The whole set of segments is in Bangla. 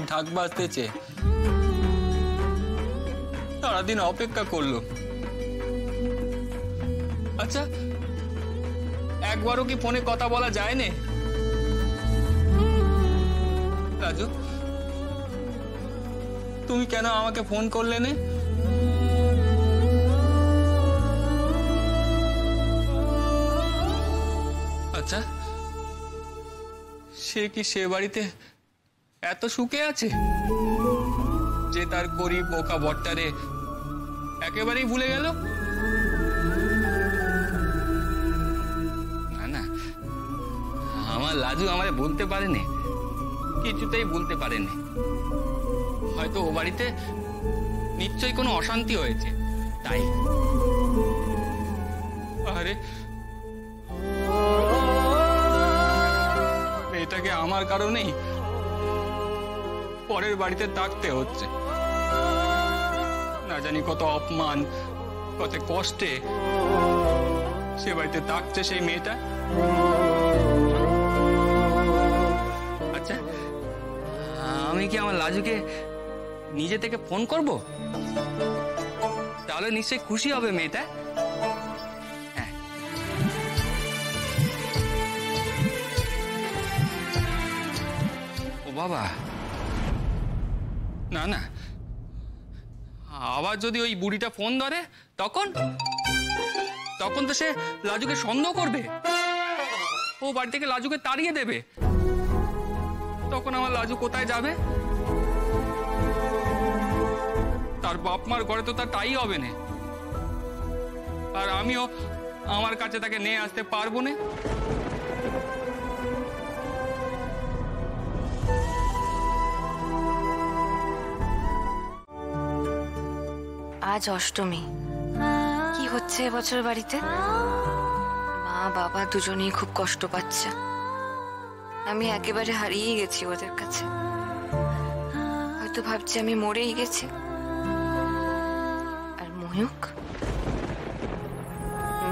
ঢাক বাজতেছে, সারাদিন অপেক্ষা করলো। আচ্ছা, একবারও কি ফোনে কথা বলা যায় না? রাজু, তুমি কেন আমাকে ফোন করলে না? আচ্ছা, সে কি সে বাড়িতে এত সুখে আছে যে তার গরিব বোকা বট্টারে একেবারেই ভুলে গেল? না না, আমার লাজু আমারে বলতে পারেনি, কিছুতেই বলতে পারেনি। হয়তো ও বাড়িতে নিশ্চয়ই কোনো অশান্তি হয়েছে, তাই। আরে মেয়েটাকে আমার কারণেই পরের বাড়িতে থাকতে হচ্ছে। না জানি কত অপমান, কত কষ্টে সে বাড়িতে থাকছে সেই মেয়েটা। আচ্ছা, আমি কি আমার লাজুকে নিজে থেকে ফোন করব? তাহলে নিশ্চয়ই খুশি হবে মেয়েটা। হ্যাঁ, ও বাবা, না না, আবার যদি ওই বুড়িটা ফোন ধরে তখন তখন তো সে লাজুকে সন্দেহ করবে, ও বাড়ি থেকে লাজুকে তাড়িয়ে দেবে। তখন আমার লাজু কোথায় যাবে? তার বাপ মার ঘরে তো তার তাই হবে না, আর আমিও আমার কাছে তাকে নিয়ে আসতে পারবো না। আজ অষ্টমী, কি হচ্ছে এবছর বাড়িতে? মা বাবা দুজনেই খুব কষ্ট পাচ্ছে। আমি একেবারে হারিয়ে গেছি ওদের কাছে। হয়তো ভাবছি আমি মরেই গেছি। আর ময়ূক,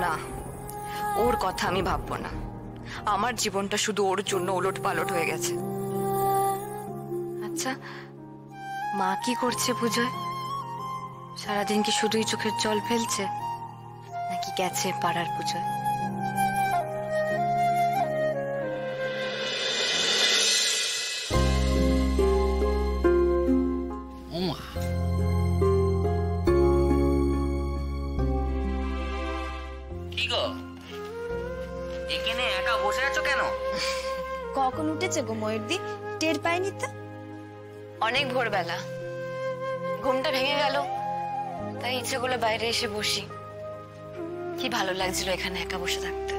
না, ওর কথা আমি ভাববো না। আমার জীবনটা শুধু ওর জন্য ওলট পালট হয়ে গেছে। আচ্ছা, মা কি করছে পুজোয়? সারাদিন কি শুধুই চোখের জল ফেলছে, নাকি গেছে পাড়ার পুজোয়? কি গো, এখানে একা বসে আছো কেন? কখন উঠেছে গো ময়ূরদি? টের পাইনি তো। অনেক ভোরবেলা, ঘুমটা ভেঙে গেল, তাই ইচ্ছে করলো বাইরে এসে বসি। কি ভালো লাগছিল এখানে একা বসে থাকতে।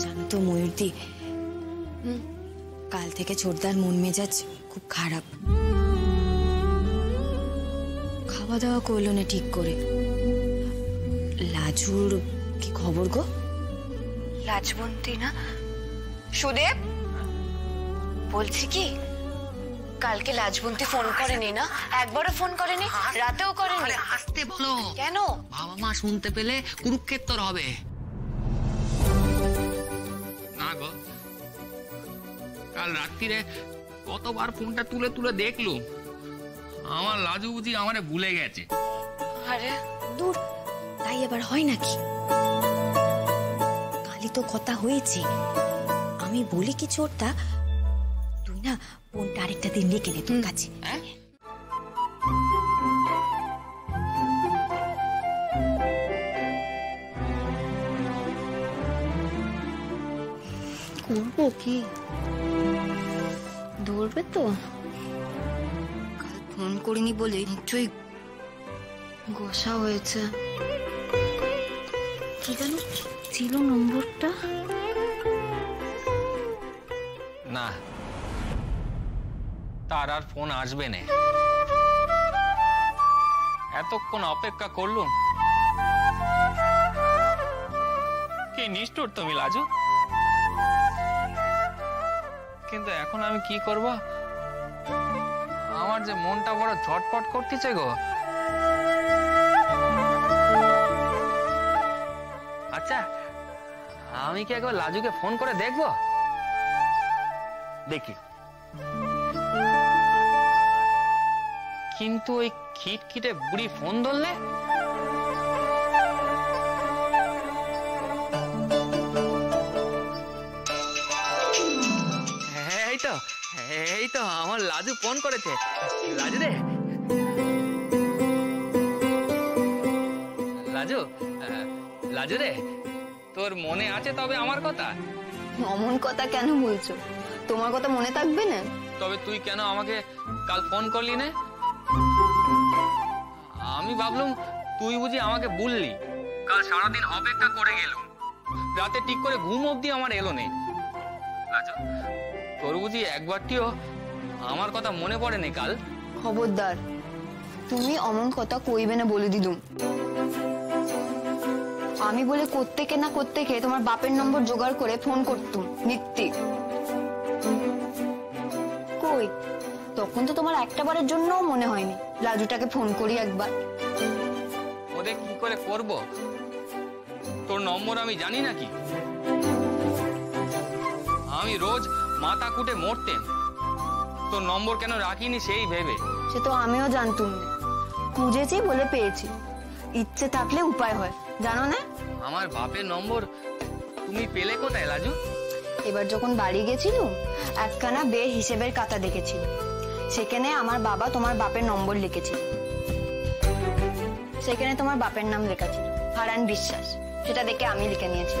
জানো তো ময়ূরদি, কাল থেকে ছোটদার মন মেজাজ খুব খারাপ। খাওয়া দাওয়া করলো না ঠিক করে। লাজুর কি খবর গো? লাজবন্তী না? সুদেব, বলছি কি, কালকে লাজবন্তী ফোন করেনি না? একবারও ফোন করেনি, রাতেও করেনি। আসতে বলো। কেন? বাবা মা শুনতে পেলে কুরুক্ষেত্র হবে। না গো, কাল রাত্রিরে কতবার ফোনটা তুলে তুলে দেখলুম, আমার লাজু বুঝি আমারে ভুলে গেছে। আরে দূর, তাই আবার হয় নাকি? কালই তো কথা হয়েছে। আমি বলি কি ছোটদা, তুই না ফোনটা আরেকটা দিন রেখে দে তোর কাছে। করবো কি? ধরবে তো? কাল ফোন করিনি বলে নিশ্চয়ই গোসা হয়েছে। কি জানো ছিল নম্বরটা? না, তার আর ফোন আসবে না। এতক্ষণ অপেক্ষা করলুম। কি নিষ্ঠুর তুমি লাজু। কিন্তু এখন আমি কি করব? আমার যে মনটা বড় ঝটপট করতেছে গো। আচ্ছা, আমি কি একবার লাজুকে ফোন করে দেখবো? দেখি। কিন্তু ওই খিটখিটে বুড়ি ফোন ধরলে? এই তো আমার লাজু ফোন করেছে। লাজু রে, লাজু রে, তোর মনে আছে তবে আমার কথা? অমন কথা কেন বলছো? তোমার কথা মনে থাকবে না? তবে তুই কেন আমাকে কাল ফোন করলি না? আমি ভাবলাম তুই বুঝি আমাকে বললি। কাল সারাদিন অপেক্ষা করে গেলাম, রাতে ঠিক করে ঘুম অবধি আমার এলো নেই। লাজু, তোর বুঝি একবারটিও আমার কথা মনে পড়ে নি কাল? খবরদার, তুমি অমন কথা কইবে না বলে দিলুম। আমি বলে কোত্থেকে না কোত্থেকে তোমার বাপের নম্বর জোগাড় করে ফোন করতুম নিত্যি। কই, তখন তো তোমার একটা বারের জন্যও মনে হয়নি লাজুটাকে ফোন করি একবার। ওরে কি করে করব? তোর নম্বর আমি জানি নাকি? আমি রোজ মাথা কুটে মরতেন, তোর নম্বর কেন রাখিনি সেই ভেবে। সে তো আমিও জানতুম না, খুঁজেছি বলে পেয়েছি। ইচ্ছে থাকলে উপায় হয়, জানো না? আমার বাপের নম্বর তুমি পেলে কোথায় লাজু? এবার যখন বাড়ি গেছিলুম, একখানা বে হিসেবের খাতা দেখেছিল, সেখানে আমার বাবা তোমার বাপের নম্বর লিখেছিল। সেখানে তোমার বাপের নাম লেখা ছিল হারান বিশ্বাস। সেটা দেখে আমি লিখে নিয়েছি।